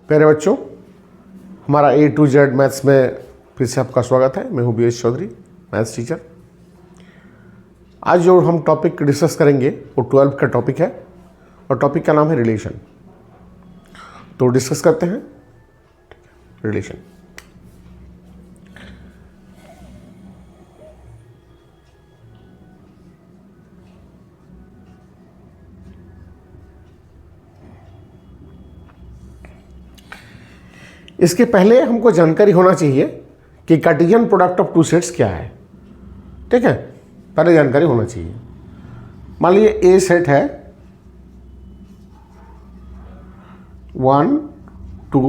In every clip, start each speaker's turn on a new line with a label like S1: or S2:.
S1: प्यारे बच्चों, हमारा A to Z मैथ्स में फिर से आपका स्वागत है। मैं हूँ BS चौधरी, मैथ्स टीचर। आज जो हम टॉपिक डिस्कस करेंगे वो 12 का टॉपिक है और टॉपिक का नाम है रिलेशन। तो डिस्कस करते हैं रिलेशन। इसके पहले हमको जानकारी होना चाहिए कि Cartesian product of two sets क्या है। ठीक है, पहले जानकारी होना चाहिए। मान लीजिए ए सेट है 1, 2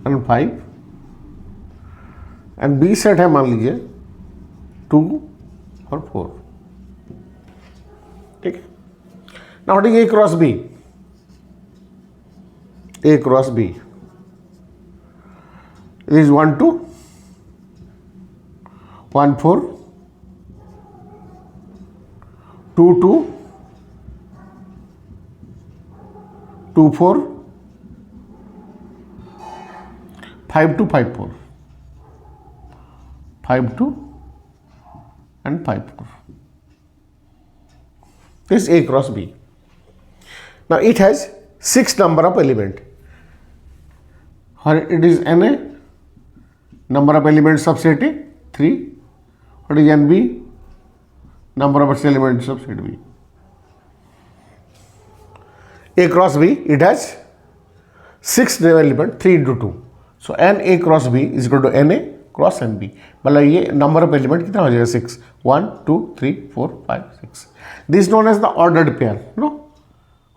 S1: और 5 एंड बी सेट है मान लीजिए 2 और 4। ठीक है, now what is A cross B? A cross B is 1, 2, 1, 4, 2, 2, 2, 4, 5, 2, 5, 4, 5, 2 and 5, 4. This is A cross B. Now it has 6 number of element. It is NA. Number of elements of set A 3. What is NB? Number of elements of set B. A cross B, it has 6 element, 3 into 2. So NA cross B is equal to NA cross NB. मतलब ये number of element कितना हो जाएगा? 6. 1, 2, 3, 4, 5, 6. This is known as the ordered pair. No?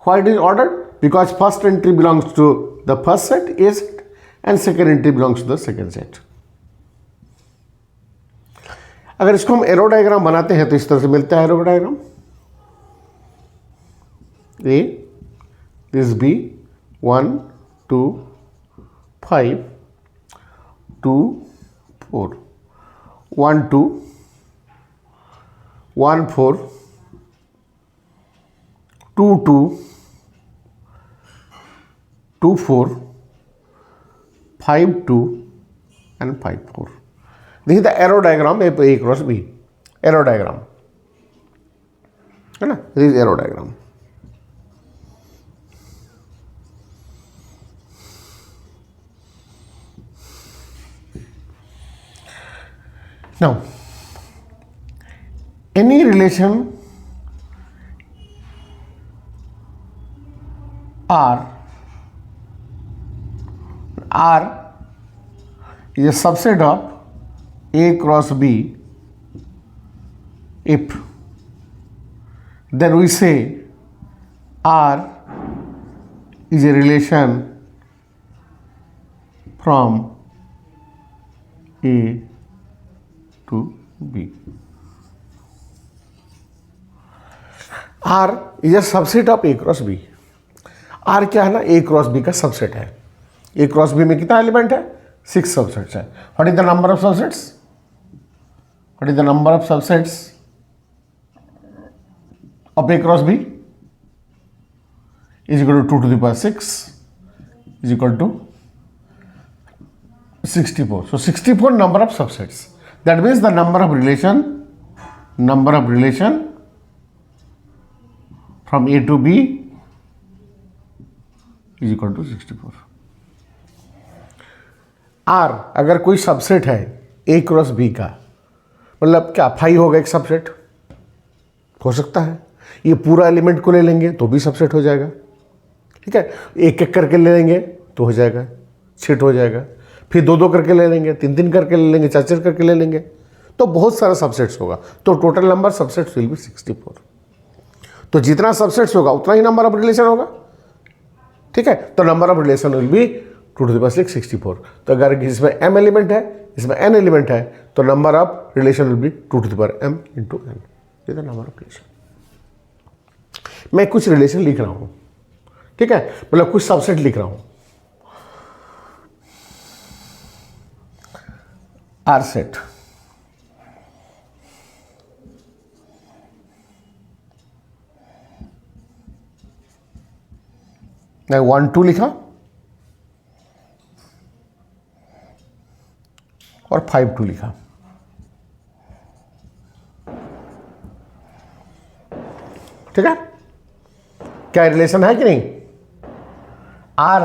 S1: Why it is ordered? Because first entry belongs to the first set A set and second entry belongs to the second set. अगर इसको हम arrow diagram बनाते हैं तो इस तरह से मिलता है arrow diagram. A this B 1, 2, 5, 2, 4, 1, 2, 1, 4, 2, 2, 2, 4, 5, 2 and 5, 4. This is the arrow diagram A cross B. Arrow diagram है ना? This is arrow diagram. Now, any relation R is a subset of A cross B if then we say R is a relation from A to B. R is a subset of A cross B. R क्या है ना? A cross B का subset है। A cross B में कितना element है? 6 subsets है। What is the number of subsets? What is the number of subsets of A cross B? Is equal to 2 to the power 6 is equal to 64. So 64 number of subsets. That means the number of relation from A to B is equal to 64. R अगर कोई subset है A cross B का, मतलब क्या 5 होगा एक subset? हो सकता है। ये पूरा एलिमेंट को ले लेंगे तो भी सबसेट हो जाएगा। ठीक है, एक एक करके ले लेंगे तो हो जाएगा, सेट हो जाएगा। फिर 2-2 करके ले लेंगे, 3-3 करके ले लेंगे, 4-4 करके ले लेंगे, तो बहुत सारा सबसेट्स होगा। तो total number subsets will be 64। तो जितना सबसेट्स होगा उतना ही नंबर ऑफ रिलेशन होगा। ठीक है, तो number of relation will be 2 to the power 6 64। तो अगर इसमें m एलिमेंट है, इसमें n एलिमेंट है, तो number of relation will be 2 to the power m into n। ये नंबर ऑफ रिलेशन। मैं कुछ रिलेशन लिख रहा हूं, ठीक है, मतलब कुछ सबसेट लिख रहा हूं। आर सेट मैं 1 2 लिखा, 5 2 लिखा। ठीक है, क्या रिलेशन है कि नहीं? R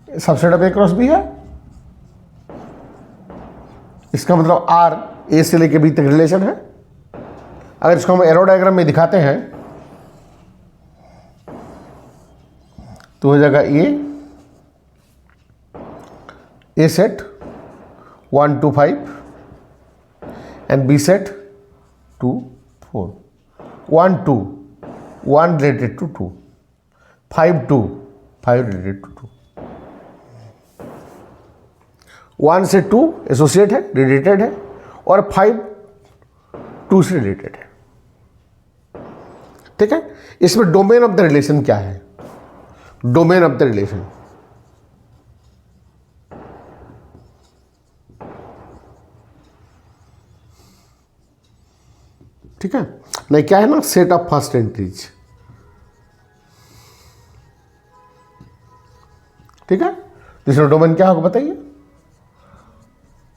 S1: subset of A cross B है, इसका मतलब आर ए से लेके बी तक रिलेशन है। अगर इसको हम एरो डायग्राम में दिखाते हैं तो हो जाएगा A set 1 2 5 and B set 2 4, 1 2 1 related to 2, 5 2 5 related to 2, 1 से 2 एसोसिएट है, रिलेटेड है, और 5 2 से रिलेटेड है। ठीक है, इसमें डोमेन ऑफ द रिलेशन क्या है? डोमेन ऑफ द रिलेशन, ठीक है, नहीं क्या है ना, सेट ऑफ फर्स्ट एंट्रीज। ठीक है, तो इसमें डोमेन क्या होगा बताइए?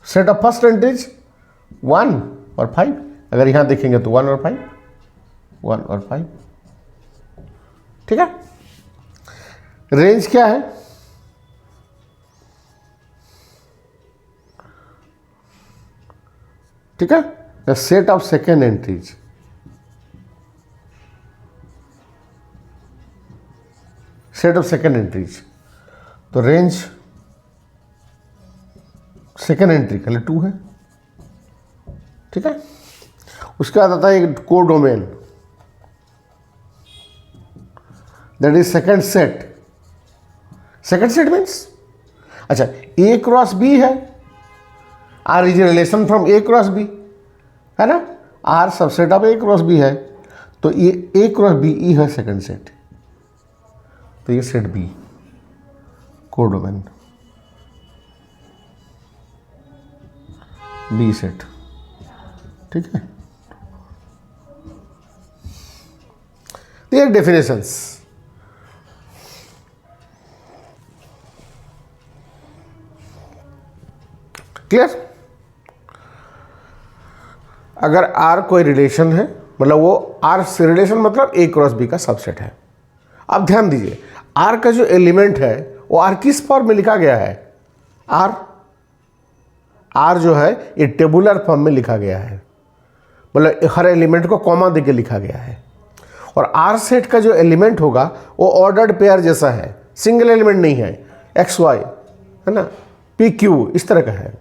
S1: सेट ऑफ फर्स्ट एंट्रीज 1 और 5। अगर यहां देखेंगे तो 1 और 5, 1 और 5। ठीक है, रेंज क्या है? ठीक है, the set of second entries, set of second entries, तो रेंज सेकेंड एंट्री के लिए 2 है। ठीक है, उसके बाद आता है एक codomain, that is second set. Second set means, अच्छा ए क्रॉस बी है, R is a relation from A cross B, है ना, R subset of A cross B है, तो ये ए क्रॉस बी ई है सेकेंड सेट, तो ये set B codomain B set. ठीक है, ये डेफिनेशंस। क्लियर? अगर आर कोई रिलेशन है, मतलब वो आर से रिलेशन मतलब ए क्रॉस बी का सबसेट है। अब ध्यान दीजिए, आर का जो एलिमेंट है वो आर किस फॉर्म में लिखा गया है? आर जो है ये टेबुलर फॉर्म में लिखा गया है, मतलब हर एलिमेंट को कॉमा देके लिखा गया है। और आर सेट का जो एलिमेंट होगा वो ऑर्डर्ड पेयर जैसा है, सिंगल एलिमेंट नहीं है, एक्स वाई है ना, पी क्यू इस तरह का है।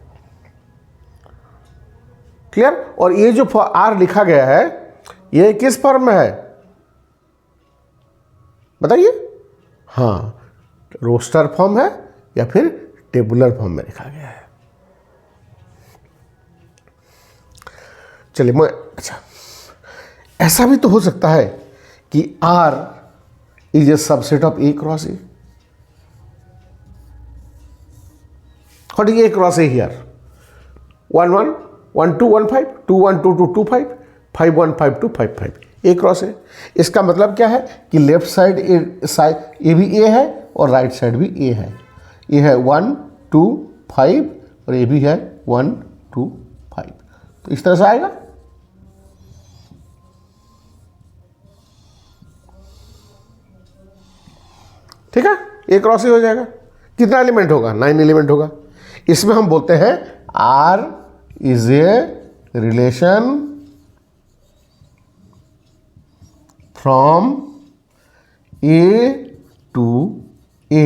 S1: क्लियर? और ये जो आर लिखा गया है ये किस फॉर्म में है बताइए? हाँ, रोस्टर फॉर्म है या फिर टेबुलर फॉर्म में लिखा गया है। चलिए मैं, अच्छा ऐसा भी तो हो सकता है कि R is A subset of A cross A। What is A cross A here? 1 1 1 2 1 5 2 1 2 2 2 5 5 1 5 2 5 5 A cross A। इसका मतलब क्या है कि लेफ्ट साइड ए भी A है और राइट साइड भी A है। ये है 1 2 5 और ये भी है 1 2 5, तो इस तरह से आएगा। ठीक है, A क्रॉस A हो जाएगा। कितना एलिमेंट होगा? 9 एलिमेंट होगा। इसमें हम बोलते हैं R is a relation from A to A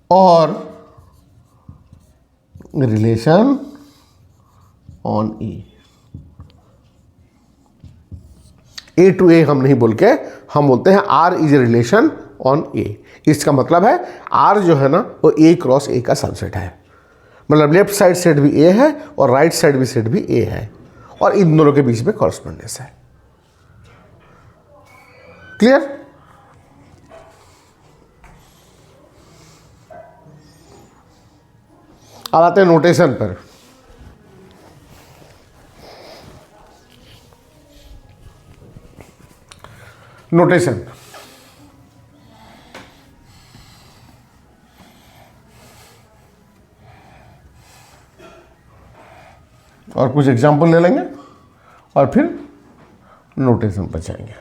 S1: और relation on A to A हम नहीं बोल के हम बोलते हैं R is a relation on A। इसका मतलब है R जो है ना वो A क्रॉस A का सबसेट है, मतलब लेफ्ट साइड सेट भी A है और राइट साइड भी सेट भी A है, और इन दोनों के बीच में कॉरस्पॉन्डेंस है। क्लियर? अब आते हैं नोटेशन पर। नोटेशन, और कुछ एग्जाम्पल ले लेंगे और फिर नोटेशन पर जाएंगे।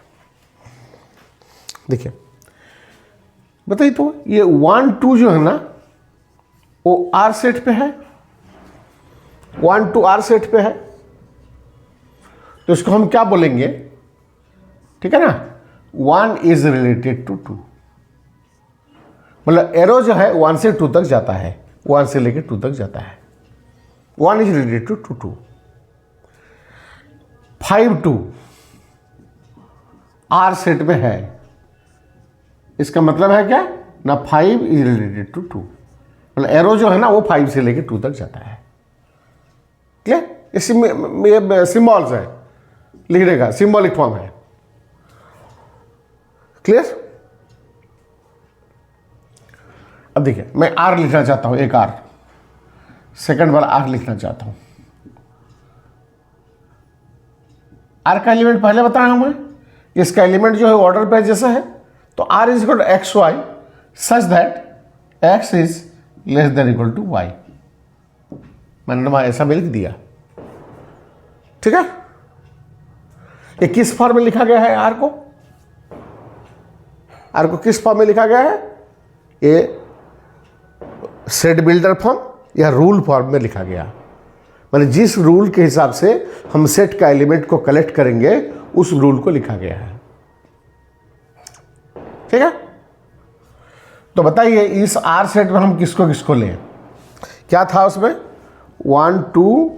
S1: देखिए बताइए तो ये 1 2 जो है ना वो आर सेट पे है, 1 2 आर सेट पे है, तो इसको हम क्या बोलेंगे, ठीक है ना, 1 इज रिलेटेड टू 2, मतलब एरो जो है 1 से 2 तक जाता है, 1 से लेकर 2 तक जाता है, 1 is related to 2। 5 2 R set में है, इसका मतलब है क्या ना, 5 इज रिलेटेड टू 2, मतलब एरो जो है ना वो 5 से लेकर 2 तक जाता है। क्लियर? ये सिंबल्स है, लिखने का सिंबॉलिक फॉर्म है। क्लियर? अब देखिए मैं आर लिखना चाहता हूं, एक आर, सेकंड वाला आर लिखना चाहता हूं। आर का एलिमेंट पहले बताया हूं मैं, इसका एलिमेंट जो है ऑर्डर पे जैसा है, तो R is equal to x y such that x is less than equal to y. मैंने ऐसा भी लिख दिया, ठीक है। ये किस फॉर्म में लिखा गया है आर को, आर को किस फॉर्म में लिखा गया है, ये सेट बिल्डर फॉर्म या रूल फॉर्म में लिखा गया, मतलब जिस रूल के हिसाब से हम सेट का एलिमेंट को कलेक्ट करेंगे उस रूल को लिखा गया है, ठीक है। तो बताइए इस आर सेट में हम किसको किसको लें, क्या था उसमें 1 2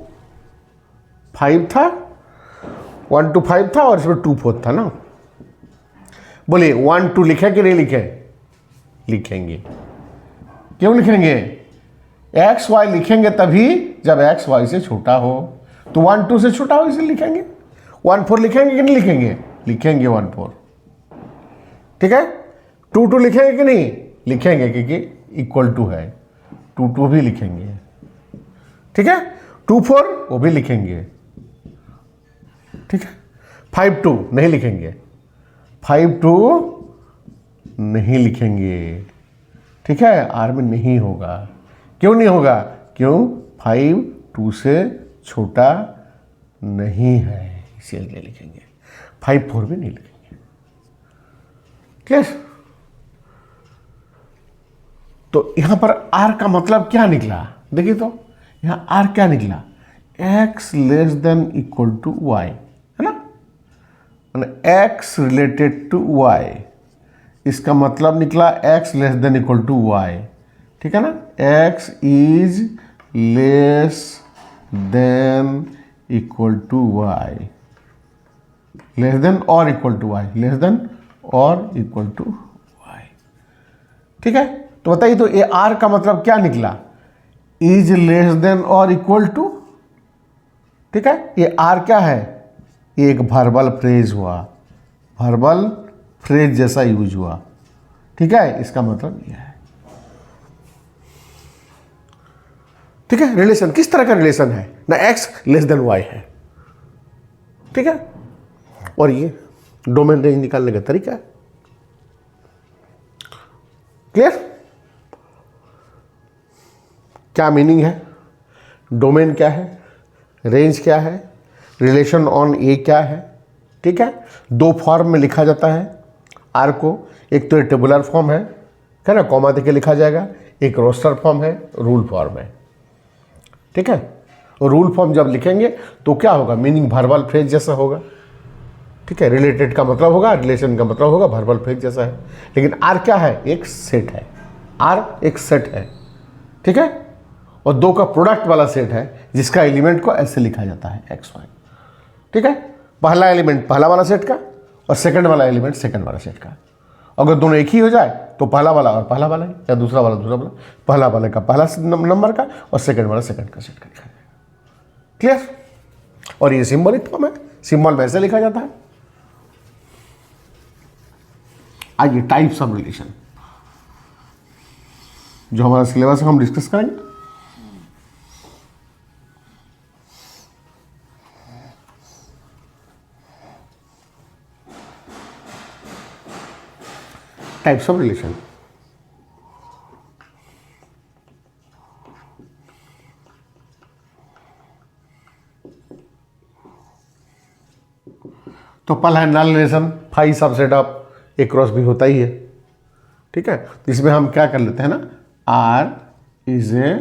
S1: 5 था, 1 2 5 था और इसमें 2 4 था ना। बोलिए 1 2 लिखे कि नहीं लिखे, लिखेंगे। क्यों लिखेंगे, एक्स वाई लिखेंगे तभी जब एक्स वाई से छोटा हो, तो 1 2 से छोटा हो इसलिए लिखेंगे। 1 4 लिखेंगे कि नहीं लिखेंगे, लिखेंगे 1 4, ठीक है। 2 2 लिखेंगे कि नहीं, लिखेंगे क्योंकि इक्वल टू है, 2 2 भी लिखेंगे, ठीक है। 2 4 वो भी लिखेंगे, ठीक है। 5 2 नहीं लिखेंगे, 5 2 नहीं लिखेंगे, ठीक है, आर में नहीं होगा। क्यों नहीं होगा, क्यों 5 2 से छोटा नहीं है इसलिए लिखेंगे। 5 4 भी नहीं लिखेंगे। क्लियर? तो यहां पर आर का मतलब क्या निकला, देखिए तो यहां आर क्या निकला, x less than equal to y, है ना, एक्स रिलेटेड टू वाई, इसका मतलब निकला x less than equal to y, ठीक है ना। X is less than equal to y, less than और equal to y, less than और इक्वल टू वाई, ठीक है। तो बताइए तो ये आर का मतलब क्या निकला, इज लेस देन और इक्वल टू, ठीक है। ये आर क्या है, ये एक वर्बल फ्रेज हुआ, वर्बल फ्रेज जैसा यूज हुआ, ठीक है, इसका मतलब यह है, ठीक है। रिलेशन किस तरह का रिलेशन है ना, एक्स लेस देन वाई है, ठीक है, और ये डोमेन रेंज निकालने का तरीका है। क्लियर? क्या मीनिंग है, डोमेन क्या है, रेंज क्या है, रिलेशन ऑन ए क्या है, ठीक है। 2 फॉर्म में लिखा जाता है आर को, एक तो टेबुलर फॉर्म है ना, कॉमा देके लिखा जाएगा, एक रोस्टर फॉर्म है, रूल फॉर्म है, ठीक है। और रूल फॉर्म जब लिखेंगे तो क्या होगा, मीनिंग वर्बल फ्रेज जैसा होगा, ठीक है। रिलेटेड का मतलब होगा, रिलेशन का मतलब होगा, वर्बल फ्रेज जैसा है। लेकिन आर क्या है, एक सेट है, आर एक सेट है, ठीक है, और 2 का प्रोडक्ट वाला सेट है जिसका एलिमेंट को ऐसे लिखा जाता है एक्स वाई, ठीक है। पहला एलिमेंट पहला वाला सेट का और सेकंड वाला एलिमेंट सेकंड वाला सेट का। अगर दोनों एक ही हो जाए तो पहला वाला और पहला वाला या दूसरा वाला दूसरा वाला, पहला वाले का पहला नंबर का और सेकंड वाला सेकंड का सेट का लिखा जाएगा। क्लियर? और ये सिंबॉलिक फॉर्म है, सिंबल वैसे लिखा जाता है। आइए टाइप्स ऑफ रिलेशन जो हमारा सिलेबस है हम डिस्कस करेंगे। टाइप्स ऑफ रिलेशन, तो पहला है null relation, phi subset of A cross B होता ही है, ठीक है। तो इसमें हम क्या कर लेते हैं ना, R is a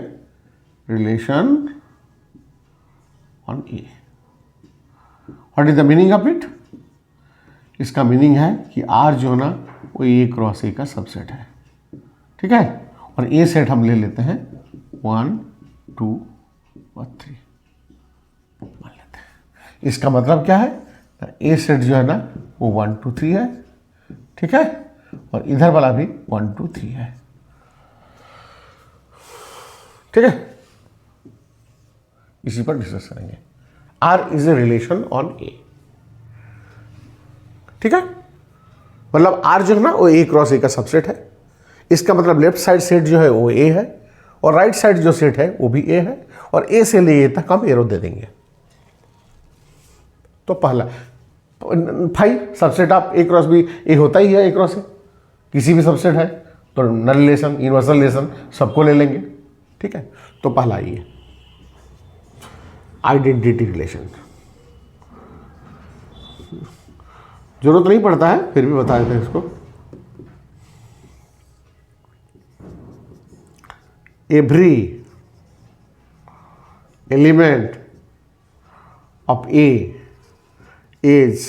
S1: relation on A. What is the meaning of it? इसका मीनिंग है कि आर जो है ना वो ए क्रॉस ए का सबसेट है, ठीक है। और ए सेट हम ले लेते हैं 1 2 और 3 मान लेते हैं। इसका मतलब क्या है, ए सेट जो है ना वो 1 2 3 है, ठीक है। और इधर वाला भी 1 2 3 है, ठीक है। इसी पर डिस्कस करेंगे। R is a relation on A, ठीक है। मतलब आर जो है ना वो ए क्रॉस ए का सबसेट है। इसका मतलब लेफ्ट साइड सेट जो है वो ए है, और राइट साइड जो सेट है वो भी ए है, और ए से ले ए तक हम एरो दे देंगे। तो पहला phi subset of A cross B A होता ही है, ए क्रॉस ए किसी भी सबसेट है तो नल रिलेशन, यूनिवर्सल रिलेशन सबको ले लेंगे, ठीक है। तो पहला ये आइडेंटिटी रिलेशन, जरूरत नहीं पड़ता है फिर भी बता देते हैं इसको। Every element of A is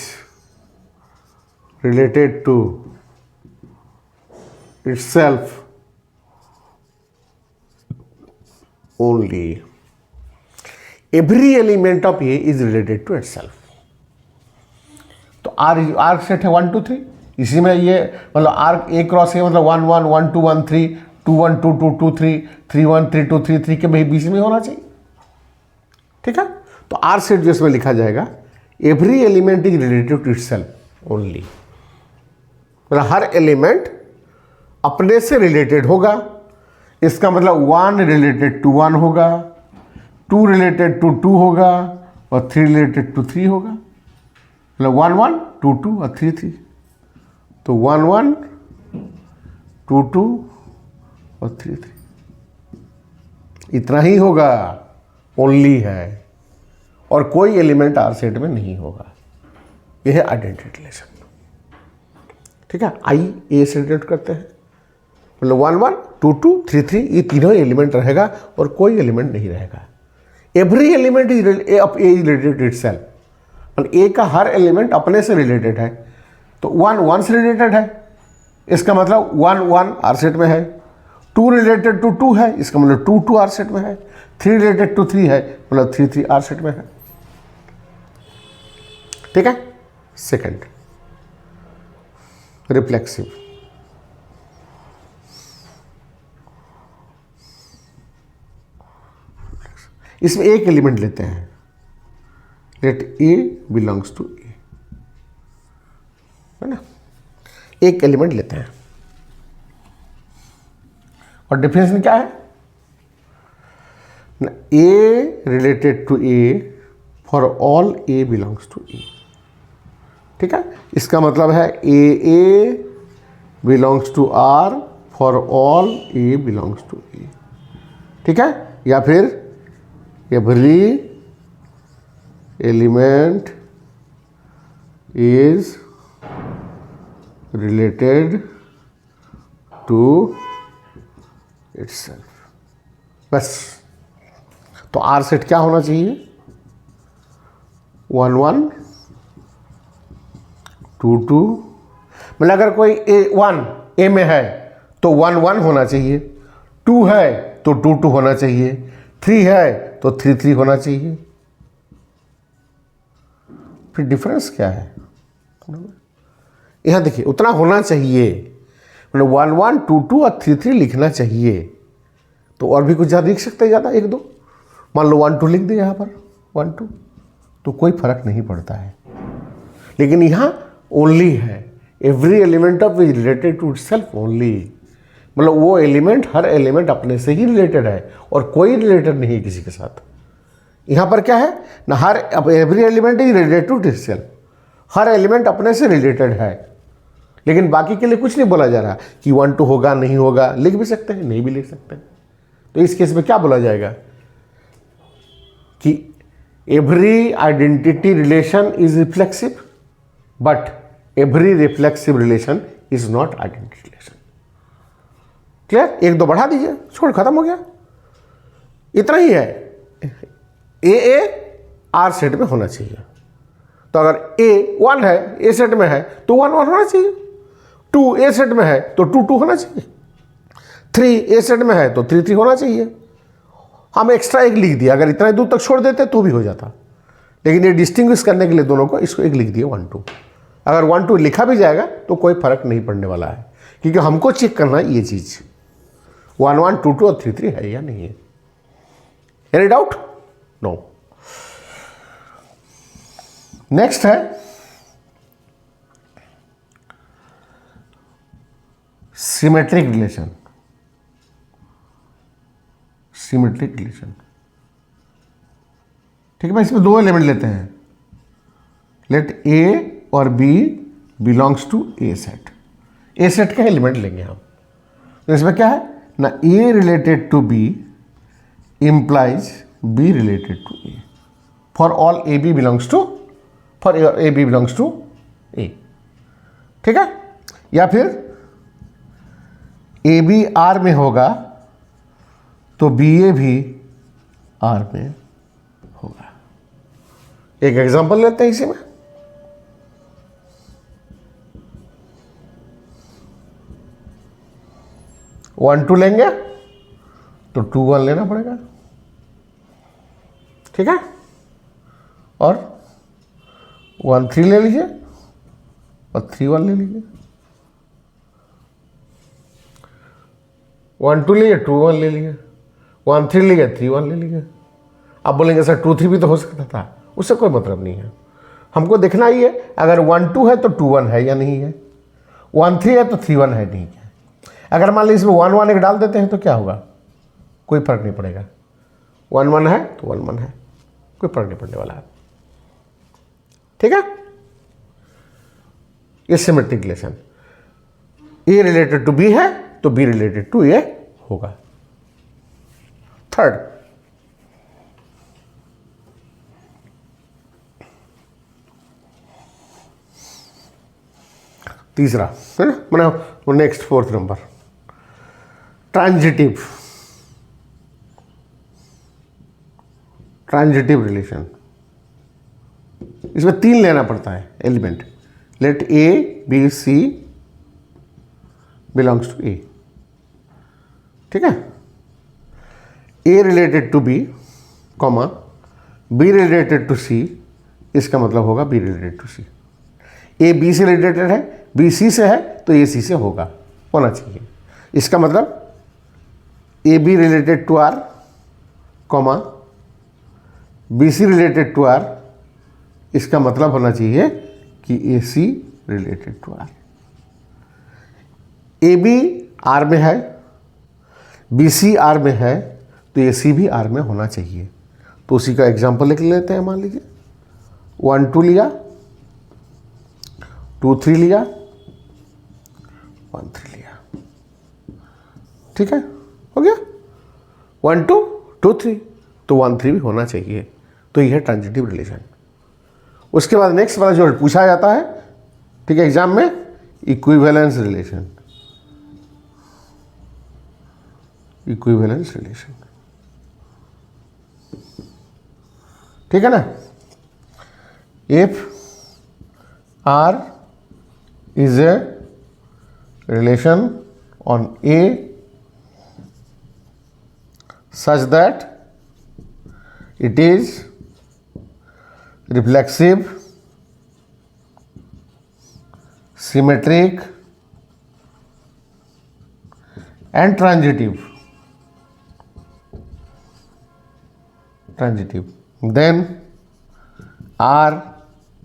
S1: related to itself only. Every element of A is related to itself. तो R सेट है 1 2 3, इसी में ये मतलब R A क्रॉस है, मतलब 1 1 1 2 1 3 2 1 2 2 2 3 3 1 3 2 3 3 के बीच में होना चाहिए, ठीक है। तो R सेट जो इसमें लिखा जाएगा, every element is related to itself only, मतलब हर एलिमेंट अपने से रिलेटेड होगा। इसका मतलब 1 रिलेटेड टू 1 होगा, 2 रिलेटेड टू 2 होगा, और 3 रिलेटेड टू 3 होगा। मतलब 1 1 2 2 और 3 3, तो 1 1 2 2 और 3 3, इतना ही होगा, ओनली है, और कोई एलिमेंट आर सेट में नहीं होगा। यह है आइडेंटिटी रिलेशन, ठीक है। आई ए से रिलेट करते हैं, मतलब 1 1 2 2 3 3 ये तीनों एलिमेंट रहेगा और कोई एलिमेंट नहीं रहेगा। Every element is related itself, मतलब ए का हर एलिमेंट अपने से रिलेटेड है। तो 1 1 से रिलेटेड है, इसका मतलब 1 1 आर सेट में है। 2 रिलेटेड टू 2 है, इसका मतलब 2 2 आर सेट में है। 3 रिलेटेड टू 3 है, मतलब 3 3 आर सेट में है, ठीक है। सेकंड रिफ्लेक्सिव, इसमें एक एलिमेंट लेते हैं, लेट ए बिलोंग्स टू ए, है ना। एक एलिमेंट लेते हैं और डिफिनेशन क्या है, a related to a for all a belongs to A, ठीक है। इसका मतलब है a belongs to R for all a belongs to A, ठीक है। या फिर every element is related to itself, बस। तो आर सेट क्या होना चाहिए, 1 1 2 2, मतलब अगर कोई A1 A में है तो 1 1 होना चाहिए, 2 है तो 2 2 होना चाहिए, 3 है तो 3 3 होना चाहिए। फिर डिफरेंस क्या है, यहां देखिए उतना होना चाहिए, मतलब 1 1 2 2 और 3 3 लिखना चाहिए। तो और भी कुछ ज़्यादा लिख सकते हैं, ज़्यादा 1 2, मान लो 1 2 लिख दे यहाँ पर 1 2, तो कोई फर्क नहीं पड़ता है। लेकिन यहाँ ओनली है, every element of is related to itself only, मतलब वो एलिमेंट हर एलिमेंट अपने से ही रिलेटेड है और कोई रिलेटेड नहीं है किसी के साथ। यहाँ पर क्या है ना, हर every element is related to itself, हर एलिमेंट अपने से रिलेटेड है, लेकिन बाकी के लिए कुछ नहीं बोला जा रहा कि 1 2 होगा नहीं होगा, लिख भी सकते हैं नहीं भी लिख सकते हैं। तो इस केस में क्या बोला जाएगा कि every identity relation is reflexive, but every reflexive relation is not identity relation. Clear? एक दो बढ़ा दीजिए, छोड़, खत्म हो गया, इतना ही है। ए आर सेट में होना चाहिए। तो अगर ए 1 है, ए सेट में है तो 1 1 होना चाहिए। 2 ए सेट में है तो 2 2 होना चाहिए। 3 ए सेट में है तो 3 3 होना चाहिए। हम एक्स्ट्रा एक लिख दिया, अगर इतना दूर तक छोड़ देते तो भी हो जाता, लेकिन ये डिस्टिंग्विश करने के लिए दोनों को इसको एक लिख दिया 1 2। अगर 1 2 लिखा भी जाएगा तो कोई फर्क नहीं पड़ने वाला है, क्योंकि हमको चेक करना है ये चीज 1 1 2 2 और 3 3 है या नहीं है। Any doubt? नो। नेक्स्ट है सिमेट्रिक रिलेशन। सिमेट्रिक रिलेशन, ठीक है भाई, इसमें 2 एलिमेंट लेते हैं। लेट ए और b belongs to a set. A set का एलिमेंट लेंगे हम। तो इसमें क्या है ना, a related to b implies b related to a for all ab belongs to a। ठीक है? या फिर ए बी आर में होगा तो बी ए भी आर में होगा। एक एग्जांपल लेते हैं इसी में। वन टू लेंगे तो 2 1 लेना पड़ेगा, ठीक है? और 1 3 ले लीजिए और 3 1 ले लीजिए। 1 2 लीजिए, 2 1 ले लीजिए, 1 3 लीजिए, 3 1 ले लीजिए। आप बोलेंगे सर 2 3 भी तो हो सकता था, उससे कोई मतलब नहीं है। हमको देखना ही है अगर 1 2 है तो 2 1 है या नहीं है, 1 3 है तो 3 1 है नहीं है। अगर मान लीजिए इसमें 1 1 एक डाल देते हैं तो क्या होगा, कोई फर्क नहीं पड़ेगा। 1 1 है तो 1 1 है, कोई फर्क नहीं पड़ने वाला है, ठीक है? ये symmetric relation. A related to B है तो बी रिलेटेड टू ए होगा। थर्ड, तीसरा है ना, मतलब next 4th number, transitive. Transitive relation, इसमें 3 लेना पड़ता है element. Let a b c belongs to A, ठीक है? A related to b comma b related to c, इसका मतलब होगा b related to c. A b से रिलेटेड है, बी सी से है तो ए सी से होना चाहिए। इसका मतलब a b related to R comma b c related to R, इसका मतलब होना चाहिए कि a c related to R. A b R में है, बी सी आर में है तो ए सी भी आर में होना चाहिए। तो उसी का एग्जांपल लिख लेते हैं। मान लीजिए 1 2 लिया, 2 3 लिया, 1 3 लिया, ठीक है? हो गया 1 2 2 3, तो 1 3 भी होना चाहिए। तो यह है ट्रांजिटिव रिलेशन। उसके बाद नेक्स्ट वाला जो पूछा जाता है, ठीक है, एग्जाम में, इक्विवेलेंस रिलेशन। इक्विवेलेंस रिलेशन, ठीक है ना? If R is a relation on A such that it is reflexive, symmetric and transitive, then R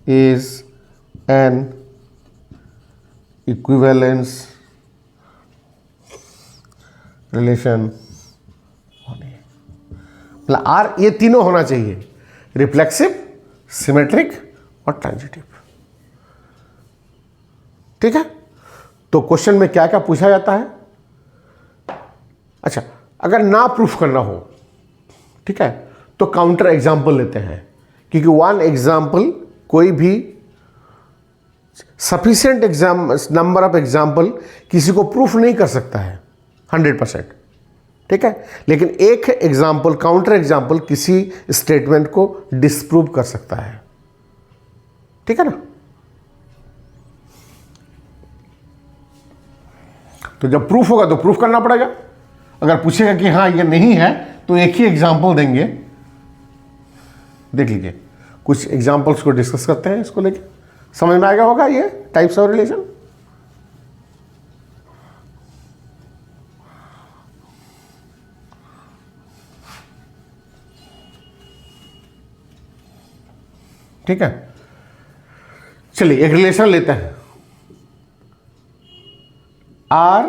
S1: is an equivalence relation। मतलब आर, ये तीनों होना चाहिए, रिफ्लेक्सिव, सिमेट्रिक और ट्रांजिटिव, ठीक है? तो क्वेश्चन में क्या क्या पूछा जाता है? अच्छा, अगर ना प्रूफ करना हो, ठीक है, तो काउंटर एग्जाम्पल लेते हैं, क्योंकि 1 एग्जाम्पल कोई भी सफिशिएंट नंबर ऑफ एग्जाम्पल किसी को प्रूफ नहीं कर सकता है 100%, ठीक है, लेकिन एक एग्जाम्पल, काउंटर एग्जाम्पल किसी स्टेटमेंट को डिस्प्रूव कर सकता है, ठीक है ना। तो जब प्रूफ होगा तो प्रूफ करना पड़ेगा। अगर पूछेगा कि हाँ ये नहीं है तो एक ही एग्जाम्पल देंगे। देख लीजिए, कुछ एग्जाम्पल्स को डिस्कस करते हैं, इसको लेके समझ में आएगा होगा ये टाइप्स ऑफ रिलेशन। ठीक है, चलिए एक रिलेशन लेते हैं। R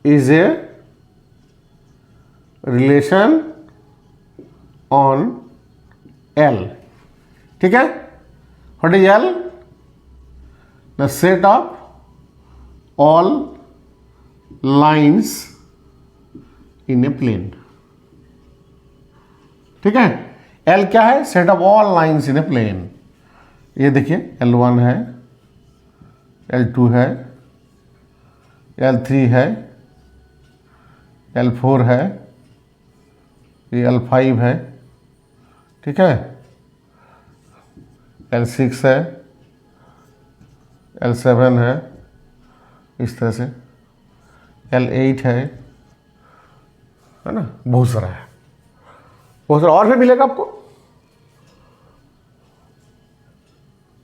S1: is a relation on L, ठीक है। What is L? The set of all lines in a plane, ठीक है। L क्या है? Set of all lines in a plane. ये देखिए L1 है, L2 है, L3 है, L4 है, ये L5 है, ठीक है, L6 है, L7 है, इस तरह से L8 है ना, बहुत सारा है, बहुत सारा और भी मिलेगा आपको।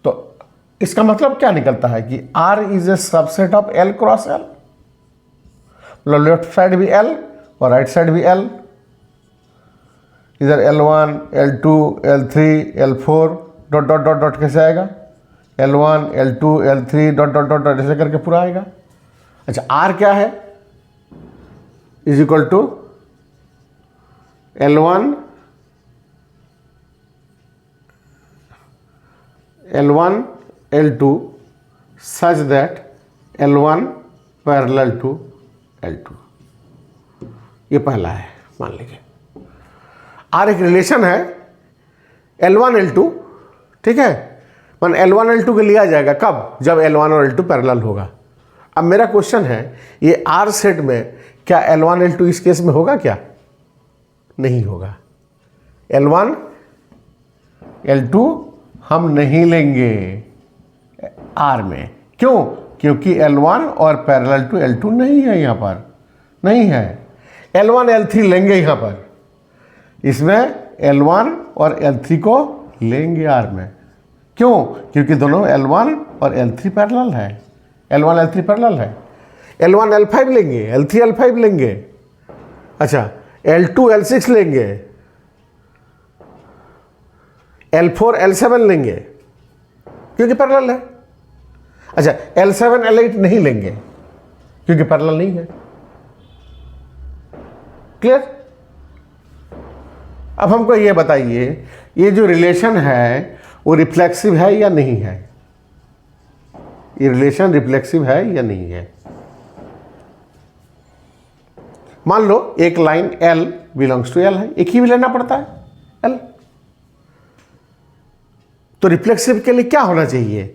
S1: तो इसका मतलब क्या निकलता है कि R is A subset of L cross L, मतलब लेफ्ट साइड भी L और राइट साइड भी L, इधर L1, L2, L3, L4 dot dot dot dot कैसे आएगा, L1, L2, L3 dot dot dot dot ऐसे करके पूरा आएगा। अच्छा, R क्या है? Is equal to L1 L2 such that L1 parallel to L2, ये पहला है। मान लीजिए R एक रिलेशन है L1 L2, ठीक है, मान L1 L2 को लिया जाएगा कब? जब L1 और L2 पैरेलल होगा। अब मेरा क्वेश्चन है, ये R सेट में क्या L1 L2 इस केस में होगा क्या? नहीं होगा। L1 L2 हम नहीं लेंगे R में, क्यों? क्योंकि L1 और पैरेलल टू L2 नहीं है, यहाँ पर नहीं है। L1 L3 लेंगे यहाँ पर, इसमें L1 और L3 को लेंगे R में, क्यों? क्योंकि दोनों L1 और L3 पैरेलल है, L1 L3 पैरेलल है। L1 L5 लेंगे, L3 L5 लेंगे, अच्छा L2 L6 लेंगे, L4 L7 लेंगे क्योंकि पैरेलल है। अच्छा, L7 L8 नहीं लेंगे क्योंकि पैरेलल नहीं है। क्लियर? अब हमको ये बताइए, ये जो रिलेशन है वो रिफ्लेक्सिव है या नहीं है? ये रिलेशन रिफ्लेक्सिव है या नहीं है? मान लो एक line L belongs to L है, एक ही भी लेना पड़ता है L, तो रिफ्लेक्सिव के लिए क्या होना चाहिए?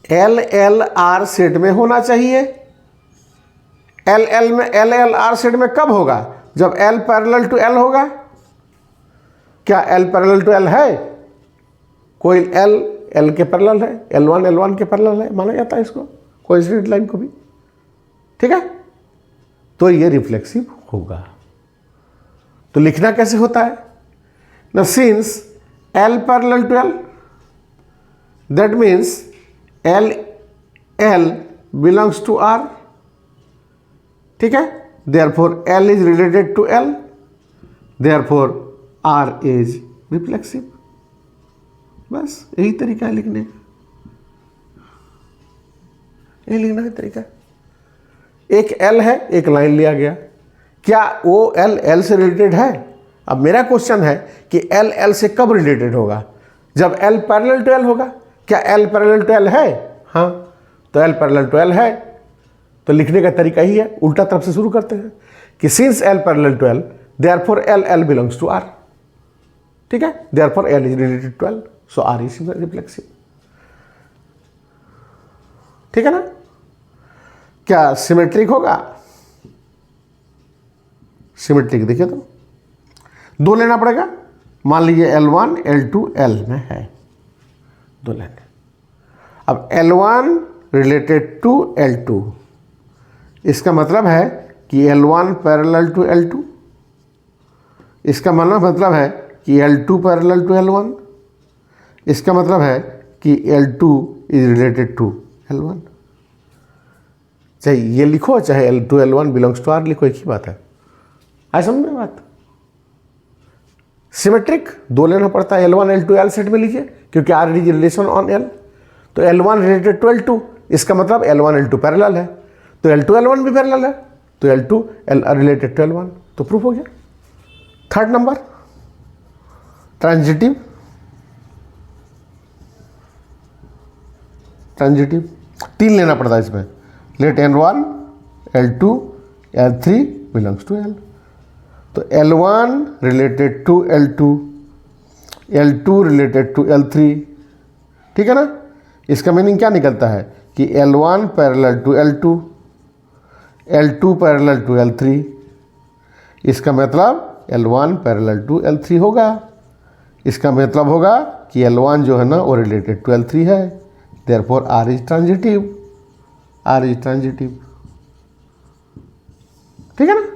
S1: L L R सेट में होना चाहिए। L L में L L R सेट में कब होगा? जब L पैरेलल टू L होगा। क्या L पैरेलल टू L है? कोई L L के पैरेलल है, L1 L1 के पैरेलल है, माना जाता है इसको, कोइंसिडेंट लाइन को भी, ठीक है। तो ये रिफ्लेक्सिव होगा। तो लिखना कैसे होता है? ना, since L parallel to L, that means L belongs to R, ठीक है, therefore L is related to L, therefore R is reflexive। बस यही तरीका है लिखने का, यही लिखना है तरीका। एक L है, एक लाइन लिया गया, क्या वो L L से रिलेटेड है? अब मेरा क्वेश्चन है कि L L से कब रिलेटेड होगा? जब L पैरेलल टू L होगा। क्या L पैरेलल टू L है? हाँ, तो L पैरेलल टू L है, तो लिखने का तरीका ही है, उल्टा तरफ से शुरू करते हैं कि since L parallel to L, therefore L belongs to R, ठीक है, therefore L is related to L, so R is reflexive. ठीक है ना। क्या सिमेट्रिक होगा? सिमेट्रिक देखिए तो दो लेना पड़ेगा। मान लीजिए L1 L2 L में है, दो लेने। अब L1 रिलेटेड टू L2, इसका मतलब है कि L1 पैरेलल टू L2, इसका मतलब है कि L2 पैरेलल टू L1, इसका मतलब है कि L2 is related to L1। चाहे ये लिखो चाहे L2 L1 belongs to R लिखो, एक ही बात है। आई समझ में बात? सिमेट्रिक दो लेना पड़ता है, L1 L2 L सेट में लीजिए क्योंकि R is relation on L। तो L1 रिलेटेड टू L2, इसका मतलब L1 L2 पैरेलल है, तो L2 L1 भी पैरेलल है, तो L2 रिलेटेड टू L1, तो प्रूफ हो गया। Third number transitive. तीन लेना पड़ता है इसमें। Let L1 L2 L3 belongs to L। तो L1 related to L2, L2 related to L3, ठीक है ना। इसका मीनिंग क्या निकलता है कि L1 parallel to L2, L2 parallel to L3, इसका मतलब L1 पैरेलल टू L3 होगा। इसका मतलब होगा कि L1 जो है ना वो रिलेटेड टू L3 है, therefore R is transitive, R is transitive, ठीक है ना।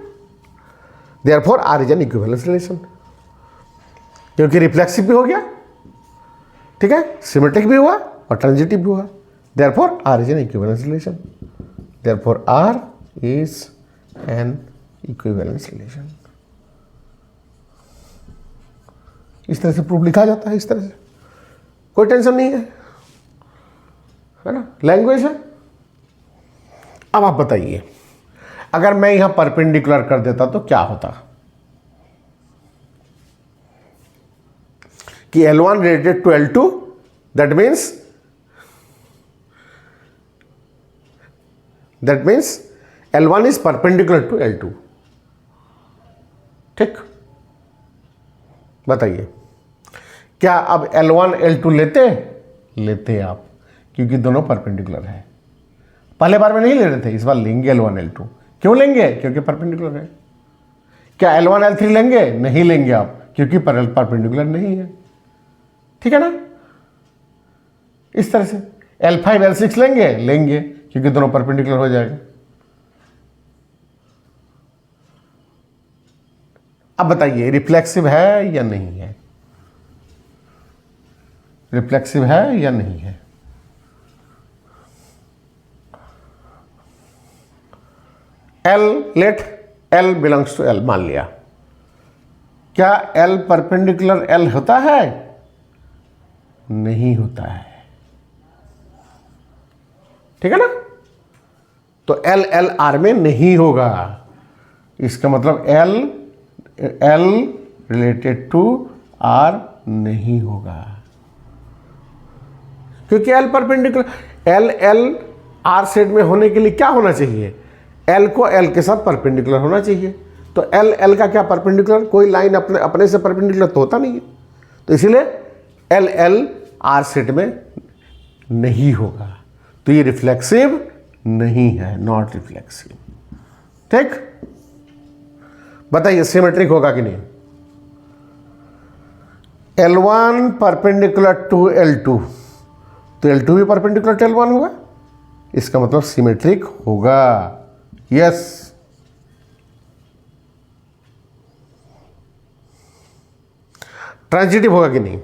S1: Therefore R is an equivalence relation, क्योंकि रिफ्लेक्सिव भी हो गया, ठीक है, सिमेट्रिक भी हुआ और ट्रांजिटिव भी हुआ। Therefore R is an equivalence relation, therefore R is an equivalence relation. इस तरह से प्रूफ लिखा जाता है, इस तरह से, कोई टेंशन नहीं है ना। लैंग्वेज है। अब आप बताइए, अगर मैं यहां परपेंडिकुलर कर देता तो क्या होता कि L1 related to L2, that means L1 is perpendicular to L2, ठीक। बताइए क्या अब L1 L2 लेते आप, क्योंकि दोनों परपेंडिकुलर है। पहले बार में नहीं ले रहे थे, इस बार लेंगे L1 L2। क्यों लेंगे? क्योंकि परपेंडिकुलर है। क्या L1 L3 लेंगे? नहीं लेंगे आप, क्योंकि परपेंडिकुलर नहीं है, ठीक है ना। इस तरह से L5 L6 लेंगे क्योंकि दोनों परपेंडिकुलर हो जाएगा। अब बताइए रिफ्लेक्सिव है या नहीं है? रिफ्लेक्सिव है या नहीं है? Let L belongs to L मान लिया। क्या L परपेंडिकुलर L होता है? नहीं होता है, ठीक है ना। तो L R में नहीं होगा। इसका मतलब L रिलेटेड टू R नहीं होगा, क्योंकि L perpendicular L R set में होने के लिए क्या होना चाहिए? L को L के साथ परपेंडिकुलर होना चाहिए। तो L का क्या परपेंडिकुलर? कोई लाइन अपने से परपेंडिकुलर तो होता नहीं है, तो इसीलिए L R सेट में नहीं होगा। तो ये रिफ्लेक्सिव नहीं है, नॉट रिफ्लेक्सिव, ठीक। बताइए सिमेट्रिक होगा कि नहीं? L1 परपेंडिकुलर टू L2, तो L2 भी परपेंडिकुलर टू L1 होगा, इसका मतलब सिमेट्रिक होगा। यस। ट्रांजिटिव होगा कि नहीं?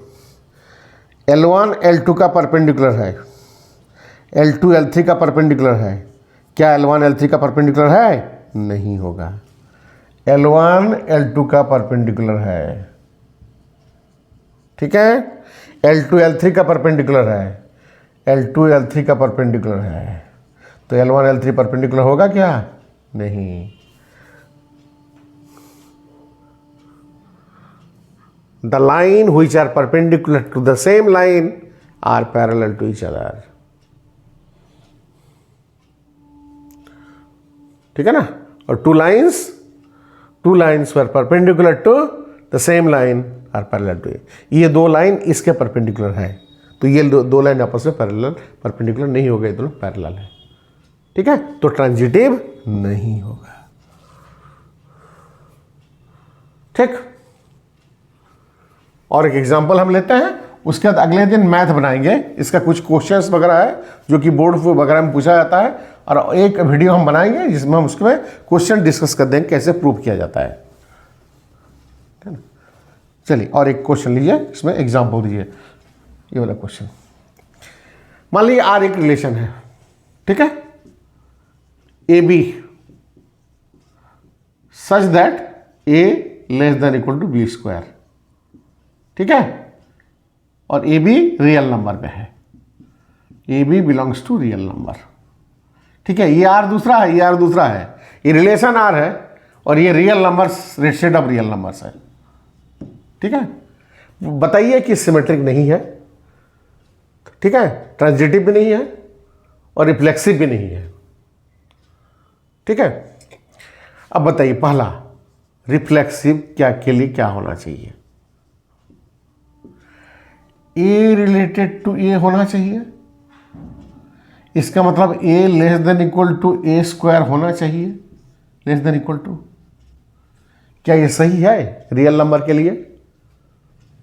S1: L1 L2 का परपेंडिकुलर है, L2 L3 का परपेंडिकुलर है। क्या L1 L3 का परपेंडिकुलर है? नहीं होगा। L1 L2 का परपेंडिकुलर है, ठीक है। L2 L3 का परपेंडिकुलर है, L2 L3 का परपेंडिकुलर है, तो L1 L3 परपेंडिकुलर होगा क्या? नहीं। The line which are perpendicular to the same line are parallel to each other, ठीक है ना। और two lines were perpendicular to the same line are parallel to it। ये दो लाइन इसके परपेंडिकुलर है, तो ये दो लाइन आपस में पैरेलल परपेंडिकुलर नहीं हो गए, दोनों पैरेलल है। ठीक है, तो ट्रांजिटिव नहीं होगा। ठीक, और एक एग्जांपल हम लेते हैं, उसके बाद अगले दिन मैथ बनाएंगे। इसका कुछ क्वेश्चंस वगैरह है जो कि बोर्ड वगैरह में पूछा जाता है, और एक वीडियो हम बनाएंगे जिसमें हम उसमें क्वेश्चन डिस्कस कर देंगे कैसे प्रूव किया जाता है ना। चलिए, और एक क्वेश्चन लीजिए, इसमें एग्जांपल दीजिए। ये वाला क्वेश्चन, मान लीजिए आर एक रिलेशन है, ठीक है, A B such that A less than equal to B square, ठीक है, और ए बी रियल नंबर पे है, A B belongs to real number. ठीक है, ये आर दूसरा है, ये आर दूसरा है, ये रिलेशन आर है, और ये real numbers set of real numbers है। ठीक है, बताइए कि सिमेट्रिक नहीं है, ठीक है, ट्रांजिटिव भी नहीं है और रिफ्लेक्सिव भी नहीं है। ठीक है, अब बताइए पहला, रिफ्लेक्सिव क्या के लिए क्या होना चाहिए? ए रिलेटेड टू ए होना चाहिए, इसका मतलब a less than equal to a square होना चाहिए, लेस देन इक्वल टू। क्या ये सही है रियल नंबर के लिए?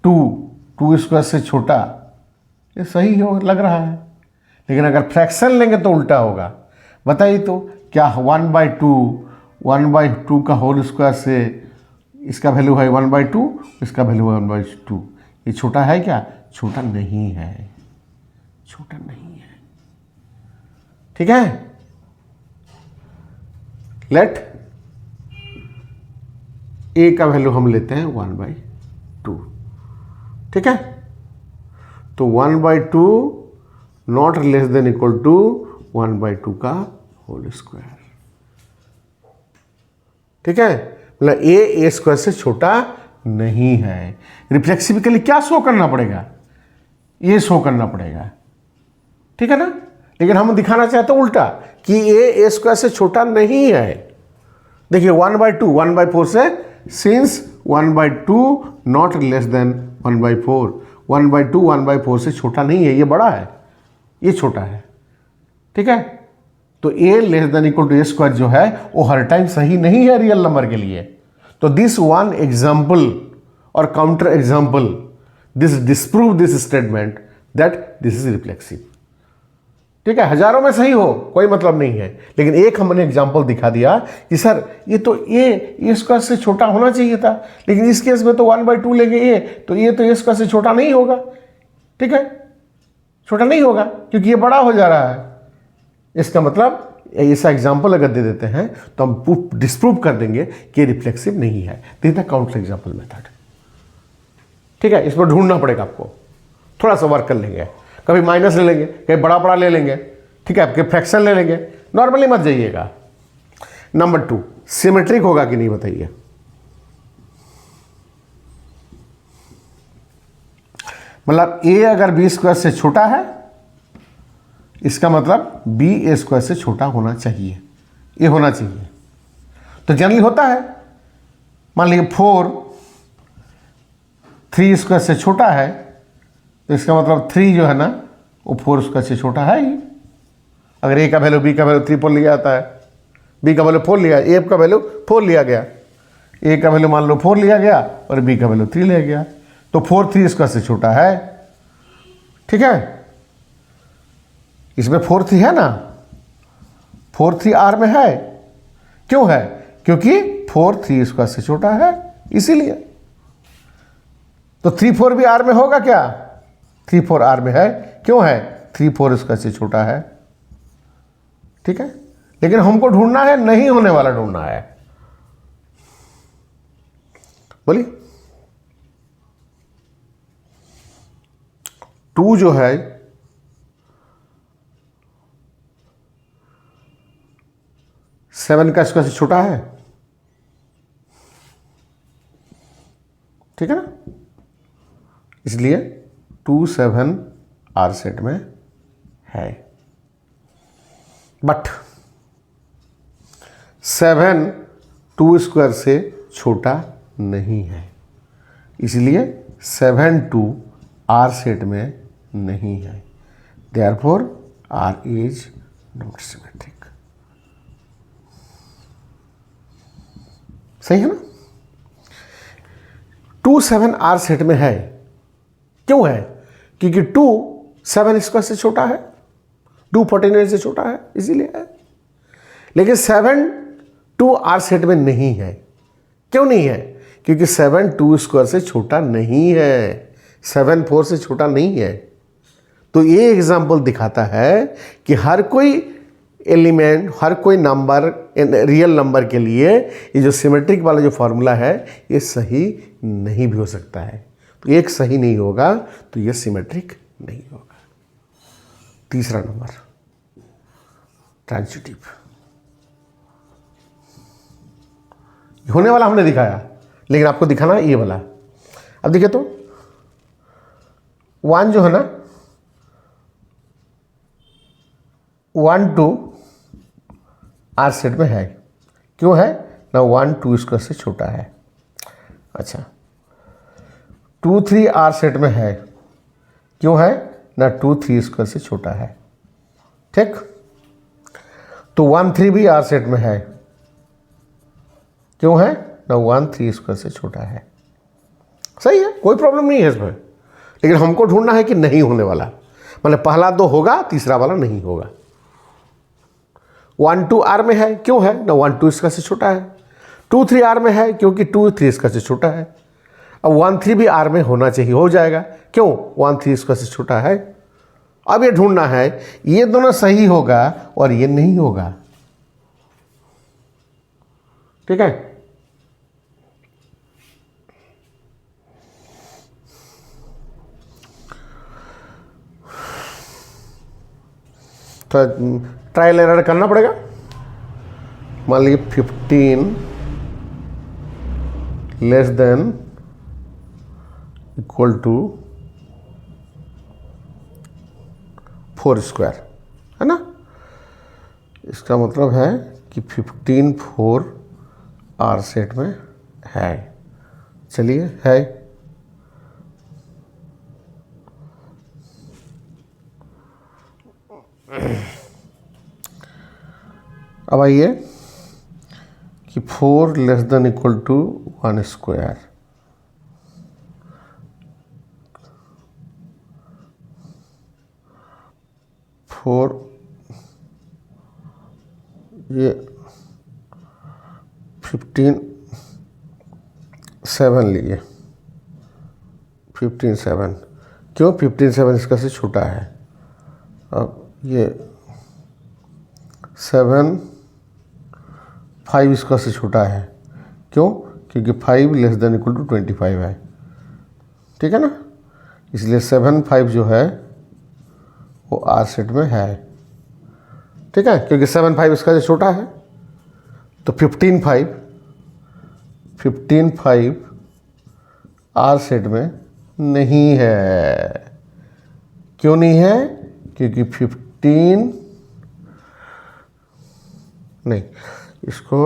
S1: टू स्क्वायर से छोटा, ये सही हो लग रहा है, लेकिन अगर फ्रैक्शन लेंगे तो उल्टा होगा। बताइए तो, क्या 1/2 का होल स्क्वायर से इसका वैल्यू है 1/2, इसका वैल्यू है 1/2, ये छोटा है क्या? छोटा नहीं है, छोटा नहीं है। ठीक है, लेट ए का वैल्यू हम लेते हैं 1/2, ठीक है, तो 1/2 not less than equal to 1/2 का होल स्क्वायर। ठीक है, मतलब ए स्क्वायर से छोटा नहीं है। रिफ्लेक्सिव के लिए क्या शो करना पड़ेगा? ये शो करना पड़ेगा, ठीक है ना, लेकिन हम दिखाना चाहते हैं उल्टा कि ए स्क्वायर से छोटा नहीं है। देखिए 1/2 1/4 से, सिंस 1/2 नॉट लेस देन 1/4, 1/2 1/4 से छोटा नहीं है, ये बड़ा है, ये छोटा है। ठीक है, तो a less than equal to a square जो है वो हर टाइम सही नहीं है रियल नंबर के लिए। तो दिस वन एग्जाम्पल और counter example, this disprove this statement that this is reflexive. ठीक है, हजारों में सही हो कोई मतलब नहीं है, लेकिन एक हमने एग्जाम्पल दिखा दिया कि सर ये तो ए स्क्वायर से छोटा होना चाहिए था, लेकिन इस केस में तो 1/2 लेंगे ए, तो ये तो ए स्क्वायर से छोटा नहीं होगा। ठीक है, छोटा नहीं होगा क्योंकि ये बड़ा हो जा रहा है। इसका मतलब ऐसा एग्जाम्पल अगर दे देते हैं तो हम डिस्प्रूव कर देंगे कि रिफ्लेक्सिव नहीं है। This is the counter example method. ठीक है, इस पर ढूंढना पड़ेगा आपको, थोड़ा सा वर्क कर लेंगे, कभी माइनस ले लेंगे, कभी बड़ा बड़ा ले लेंगे, ठीक है, आपके फ्रैक्शन ले लेंगे, नॉर्मली मत जाइएगा। नंबर 2, सिमेट्रिक होगा कि नहीं बताइए। मतलब ए अगर बी स्क्वायर से छोटा है, इसका मतलब बी ए स्क्वायर से छोटा होना चाहिए, ये होना चाहिए। तो जनरली होता है, मान लीजिए 4 3 स्क्वायर से छोटा है, तो इसका मतलब 3 जो है ना वो 4 स्क्वायर से छोटा है ही। अगर ए का वैल्यू बी का वैल्यू 3 4 लिया जाता है, बी का वैल्यू 4 लिया, ए का वैल्यू 4 लिया गया, ए का वैल्यू मान लो 4 लिया गया और बी का वैल्यू 3 लिया गया, तो 4 3 स्क्वायर से छोटा है। ठीक है, इसमें 4 3 है ना, 4 3 आर में है, क्यों है? क्योंकि 4 3 स्क्वायर से छोटा है, इसीलिए। तो 3 4 भी आर में होगा क्या? 3 4 आर में है, क्यों है? 3 4 स्क्वायर से छोटा है। ठीक है, लेकिन हमको ढूंढना है नहीं होने वाला ढूंढना है। बोलिए 2 जो है 7 का स्क्वायर से छोटा है, ठीक है ना, इसलिए 2 7 आर सेट में है। बट 7 2 स्क्वायर से छोटा नहीं है, इसलिए 7 2 आर सेट में नहीं है, therefore R is not symmetric. सही है ना? 2 7 आर सेट में है, क्यों है? क्योंकि 2 7 स्क्वायर से छोटा है, 2 49 से छोटा है, इसीलिए है। लेकिन 7 2 आर सेट में नहीं है, क्यों नहीं है? क्योंकि 7 2 स्क्वायर से छोटा नहीं है, 7 4 से छोटा नहीं है। तो ये एग्जाम्पल दिखाता है कि हर कोई एलिमेंट, हर कोई नंबर, रियल नंबर के लिए ये जो सिमेट्रिक वाला जो फॉर्मूला है ये सही नहीं भी हो सकता है। तो एक सही नहीं होगा तो ये सिमेट्रिक नहीं होगा। तीसरा नंबर ट्रांजिटिव, होने वाला हमने दिखाया, लेकिन आपको दिखाना ये वाला। अब देखिए तो 1 जो है ना, 1 2 आर सेट में है, क्यों है ना? 1 2 स्क्वायर से छोटा है। अच्छा, 2 3 आर सेट में है, क्यों है ना? 2 3 स्क्वायर से छोटा है। ठीक, तो 1 3 भी आर सेट में है, क्यों है ना? 1 3 स्क्वायर से छोटा है। सही है, कोई प्रॉब्लम नहीं है इसमें, लेकिन हमको ढूंढना है कि नहीं होने वाला, मतलब पहला 2 होगा, तीसरा वाला नहीं होगा। 1 2 आर में है, क्यों है ना? 1 2 स्क्वायर से छोटा है। 2 3 आर में है, क्योंकि 2 3 स्क्वायर से छोटा है। अब 1 3 भी आर में होना चाहिए, हो जाएगा, क्यों? 1 3 स्क्वायर से छोटा है। अब ये ढूंढना है ये दोनों सही होगा और ये नहीं होगा। ठीक है, तो ट्रायल एरर करना पड़ेगा। मान लीजिए 15 less than equal to 4 square, है ना? इसका मतलब है कि 15 4 आर सेट में है। चलिए, है। अब आइए कि 4 less than equal to 1 square, ये 15 7 लिए, 15 7, क्यों? 15 7 इसका से छोटा है। अब ये 7 5 इसका से छोटा है, क्यों? क्योंकि 5 लेस देन इक्वल टू 25 है। ठीक है ना? इसलिए 7 5 जो है वो आर सेट में है। ठीक है, क्योंकि 7 5 इसका से छोटा है, तो 15 5 आर सेट में नहीं है। क्यों नहीं है? क्योंकि 15 नहीं, इसको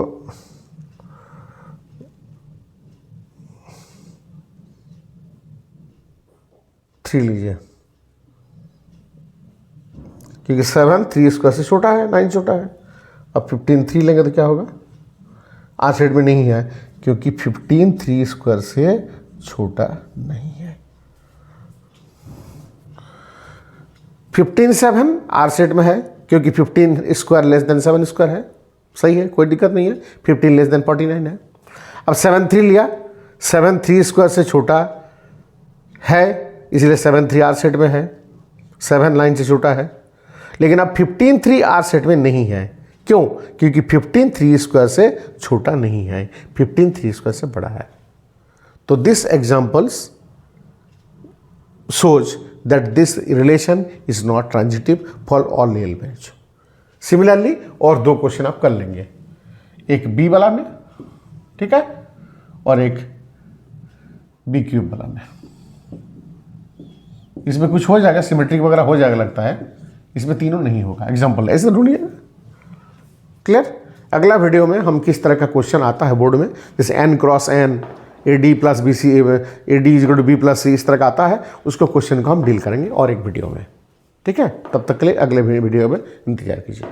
S1: थ्री लीजिए, क्योंकि 7 3 स्क्वायर से छोटा है, 9 छोटा है। अब 15 3 लेंगे तो क्या होगा? आर सेट में नहीं है, क्योंकि 15 3 स्क्वायर से छोटा नहीं है। 15 7 आर सेट में है, क्योंकि 15 स्क्वायर लेस देन 7 स्क्वायर है। सही है, कोई दिक्कत नहीं है। 15 लेस देन 49 है। अब 7 3 लिया, 7 3 स्क्वायर से छोटा है, इसलिए 7 3 आर सेट में है, 7 9 से छोटा है। लेकिन अब 15 3 आर सेट में नहीं है, क्यों? क्योंकि 15 3 स्क्वायर से छोटा नहीं है, 15 3 स्क्वायर से बड़ा है। तो this examples shows that this relation is not transitive for all real values. Similarly और 2 क्वेश्चन आप कर लेंगे, एक बी वाला में, ठीक है, और एक बी क्यूब वाला में। इसमें कुछ हो जाएगा, सिमेट्रिक वगैरह हो जाएगा लगता है, इसमें तीनों नहीं होगा। एग्जाम्पल ऐसे ढूंढिए। क्लियर? अगला वीडियो में हम किस तरह का क्वेश्चन आता है बोर्ड में, जैसे n cross n, a d plus b c, a d is equal to b plus c, इस तरह का आता है, उसको क्वेश्चन को हम डील करेंगे और एक वीडियो में। ठीक है, तब तक के लिए अगले वीडियो में इंतजार कीजिए।